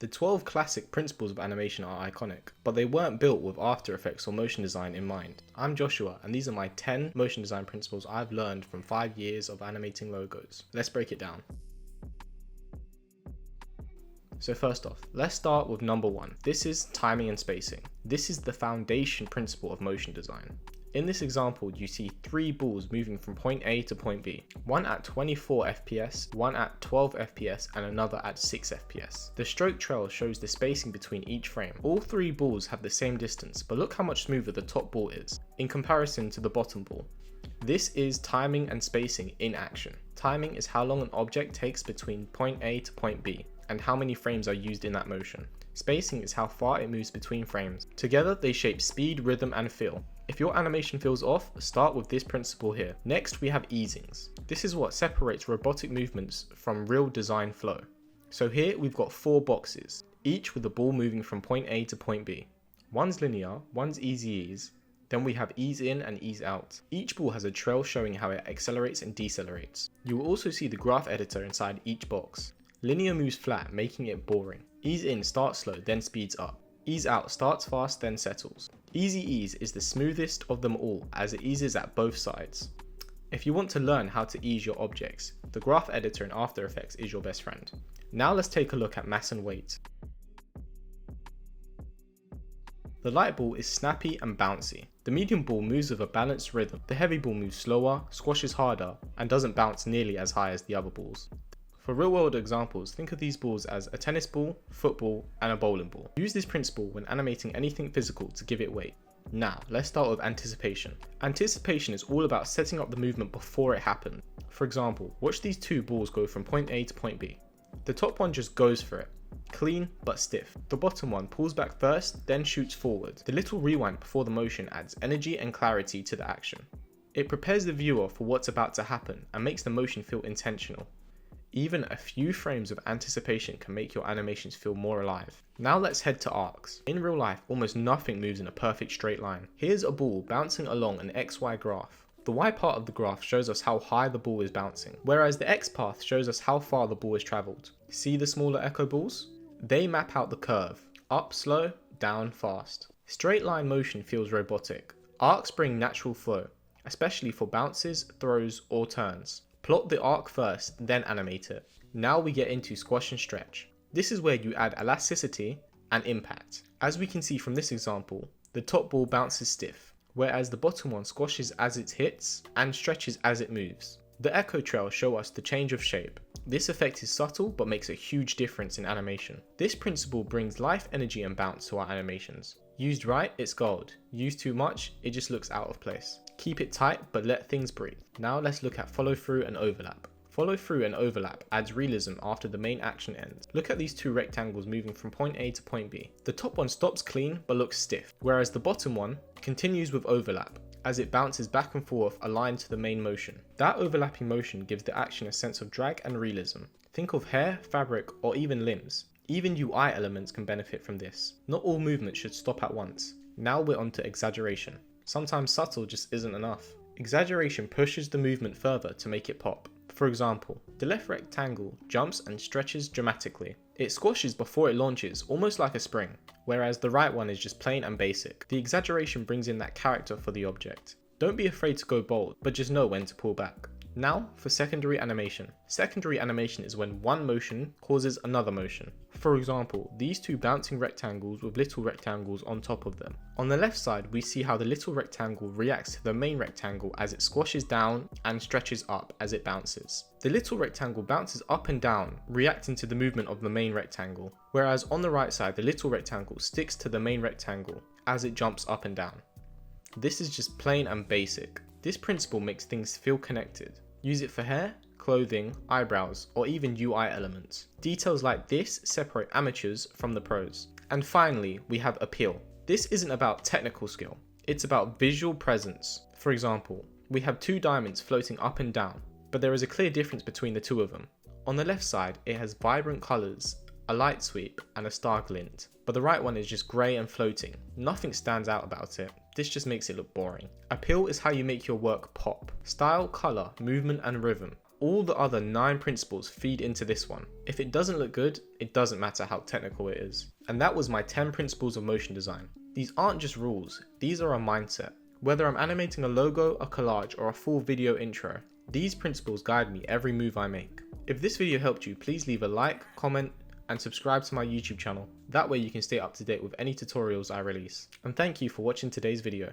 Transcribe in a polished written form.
The 12 classic principles of animation are iconic, but they weren't built with After Effects or motion design in mind. I'm Joshua, and these are my 10 motion design principles I've learned from 5 years of animating logos. Let's break it down. So first off, let's start with number 1. This is timing and spacing. This is the foundation principle of motion design. In this example, you see 3 balls moving from point A to point B, one at 24 FPS, one at 12 FPS, and another at 6 FPS. The stroke trail shows the spacing between each frame. All 3 balls have the same distance, but look how much smoother the top ball is, in comparison to the bottom ball. This is timing and spacing in action. Timing is how long an object takes between point A to point B, and how many frames are used in that motion. Spacing is how far it moves between frames. Together, they shape speed, rhythm, and feel. If your animation feels off, start with this principle here. Next, we have easings. This is what separates robotic movements from real design flow. So here we've got 4 boxes, each with the ball moving from point A to point B. One's linear, one's easy ease, then we have ease in and ease out. Each ball has a trail showing how it accelerates and decelerates. You will also see the graph editor inside each box. Linear moves flat, making it boring. Ease in starts slow, then speeds up. Ease out starts fast, then settles. Easy ease is the smoothest of them all, as it eases at both sides. If you want to learn how to ease your objects, the graph editor in After Effects is your best friend. Now let's take a look at mass and weight. The light ball is snappy and bouncy. The medium ball moves with a balanced rhythm. The heavy ball moves slower, squashes harder, and doesn't bounce nearly as high as the other balls. For real-world examples, think of these balls as a tennis ball, football, and a bowling ball. Use this principle when animating anything physical to give it weight. Now, let's start with anticipation. Anticipation is all about setting up the movement before it happens. For example, watch these 2 balls go from point A to point B. The top one just goes for it. Clean, but stiff. The bottom one pulls back first, then shoots forward. The little rewind before the motion adds energy and clarity to the action. It prepares the viewer for what's about to happen and makes the motion feel intentional. Even a few frames of anticipation can make your animations feel more alive. Now let's head to arcs. In real life, almost nothing moves in a perfect straight line. Here's a ball bouncing along an XY graph. The Y part of the graph shows us how high the ball is bouncing, whereas the X path shows us how far the ball has travelled. See the smaller echo balls? They map out the curve. Up slow, down fast. Straight line motion feels robotic. Arcs bring natural flow, especially for bounces, throws, or turns. Plot the arc first, then animate it. Now we get into squash and stretch. This is where you add elasticity and impact. As we can see from this example, the top ball bounces stiff, whereas the bottom one squashes as it hits and stretches as it moves. The echo trails show us the change of shape. This effect is subtle but makes a huge difference in animation. This principle brings life, energy, and bounce to our animations. Used right, it's gold. Used too much, it just looks out of place. Keep it tight, but let things breathe. Now let's look at follow through and overlap. Follow through and overlap adds realism after the main action ends. Look at these 2 rectangles moving from point A to point B. The top one stops clean but looks stiff, whereas the bottom one continues with overlap, as it bounces back and forth aligned to the main motion. That overlapping motion gives the action a sense of drag and realism. Think of hair, fabric, or even limbs. Even UI elements can benefit from this. Not all movement should stop at once. Now we're on to exaggeration. Sometimes subtle just isn't enough. Exaggeration pushes the movement further to make it pop. For example, the left rectangle jumps and stretches dramatically. It squashes before it launches, almost like a spring, whereas the right one is just plain and basic. The exaggeration brings in that character for the object. Don't be afraid to go bold, but just know when to pull back. Now for secondary animation. Secondary animation is when one motion causes another motion. For example, these 2 bouncing rectangles with little rectangles on top of them. On the left side, we see how the little rectangle reacts to the main rectangle as it squashes down and stretches up as it bounces. The little rectangle bounces up and down, reacting to the movement of the main rectangle, whereas on the right side, the little rectangle sticks to the main rectangle as it jumps up and down. This is just plain and basic. This principle makes things feel connected. Use it for hair, clothing, eyebrows, or even UI elements. Details like this separate amateurs from the pros. And finally, we have appeal. This isn't about technical skill, it's about visual presence. For example, we have 2 diamonds floating up and down, but there is a clear difference between the 2 of them. On the left side, it has vibrant colours, a light sweep, and a star glint, but the right one is just grey and floating. Nothing stands out about it. This just makes it look boring. Appeal is how you make your work pop. Style, colour, movement, and rhythm all the other 9 principles feed into this one. If it doesn't look good, it doesn't matter how technical it is. And that was my 10 principles of motion design. These aren't just rules, these are a mindset. Whether I'm animating a logo, a collage, or a full video intro, these principles guide me every move I make. If this video helped you, please leave a like, comment, and subscribe to my YouTube channel. That way you can stay up to date with any tutorials I release. And thank you for watching today's video.